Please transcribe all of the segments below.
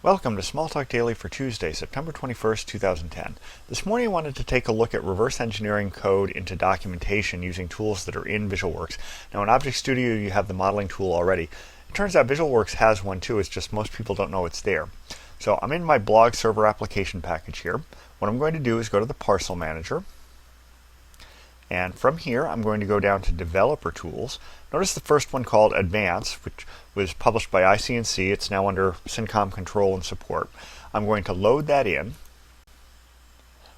Welcome to Smalltalk Daily for Tuesday, September 21st, 2010. This morning I wanted to take a look at reverse engineering code into documentation using tools that are in VisualWorks. Now in Object Studio you have the modeling tool already. It turns out VisualWorks has one too, it's just most people don't know it's there. So I'm in my blog server application package here. What I'm going to do is go to the Parcel Manager. And from here, I'm going to go down to Developer Tools. Notice the first one called Advanced, which was published by IC&C. It's now under Syncom Control and Support. I'm going to load that in.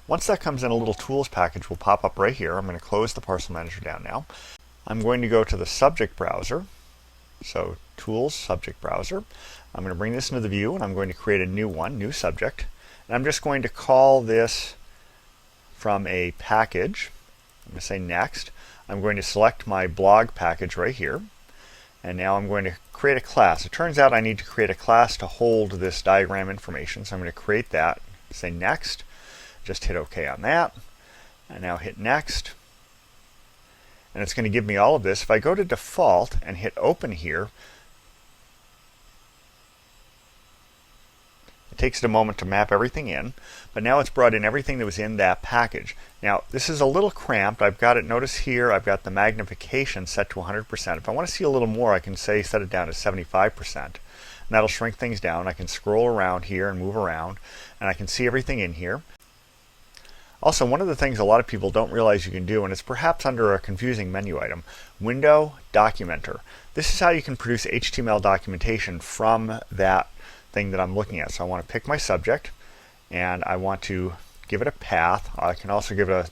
Once that comes in, a little Tools package will pop up right here. I'm going to close the Parcel Manager down now. I'm going to go to the Subject Browser. So Tools, Subject Browser. I'm going to bring this into the view, and I'm going to create a new one, New Subject. And I'm just going to call this from a package. I'm going to say Next. I'm going to select my blog package right here. And now I'm going to create a class. It turns out I need to create a class to hold this diagram information. So I'm going to create that. Say Next. Just hit OK on that. And now hit Next. And it's going to give me all of this. If I go to Default and hit Open here, it takes it a moment to map everything in, but now it's brought in everything that was in that package. Now this is a little cramped. I've got it, notice here, I've got the magnification set to 100%. If I want to see a little more, I can say set it down to 75%. And that'll shrink things down. I can scroll around here and move around, and I can see everything in here. Also, one of the things a lot of people don't realize you can do, and it's perhaps under a confusing menu item, Window Documenter. This is how you can produce HTML documentation from that thing that I'm looking at. So I want to pick my subject and I want to give it a path. I can also give it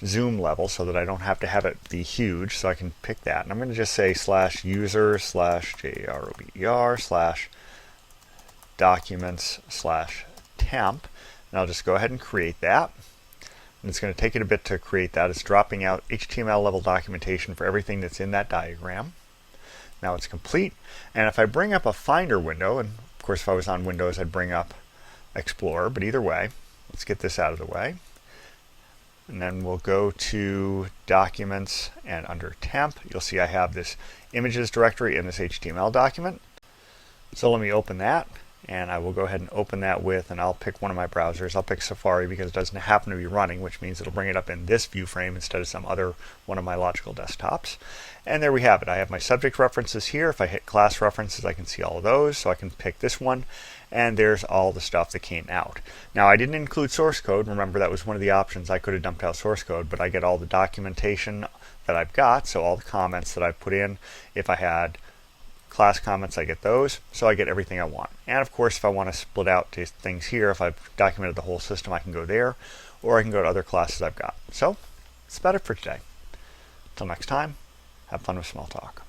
a zoom level so that I don't have to have it be huge, so I can pick that. And I'm going to just say /user/jar/documents/temp, and I'll just go ahead and create that. And it's going to take it a bit to create that. It's dropping out HTML level documentation for everything that's in that diagram. Now it's complete, and if I bring up a Finder window, and of course if I was on Windows I'd bring up Explorer, but either way, let's get this out of the way. And then we'll go to Documents, and under Temp, you'll see I have this Images directory in this HTML document. So let me open that, and I will go ahead and open that with, and I'll pick one of my browsers. I'll pick Safari because it doesn't happen to be running, which means it'll bring it up in this view frame instead of some other one of my logical desktops. And there we have it. I have my subject references here. If I hit class references, I can see all of those. So I can pick this one, and there's all the stuff that came out. Now I didn't include source code. Remember, that was one of the options. I could have dumped out source code, but I get all the documentation that I've got, so all the comments that I've put in. If I had class comments, I get those, so I get everything I want. And of course, if I want to split out to things here, if I've documented the whole system, I can go there, or I can go to other classes I've got. So that's about it for today. Until next time, have fun with Smalltalk.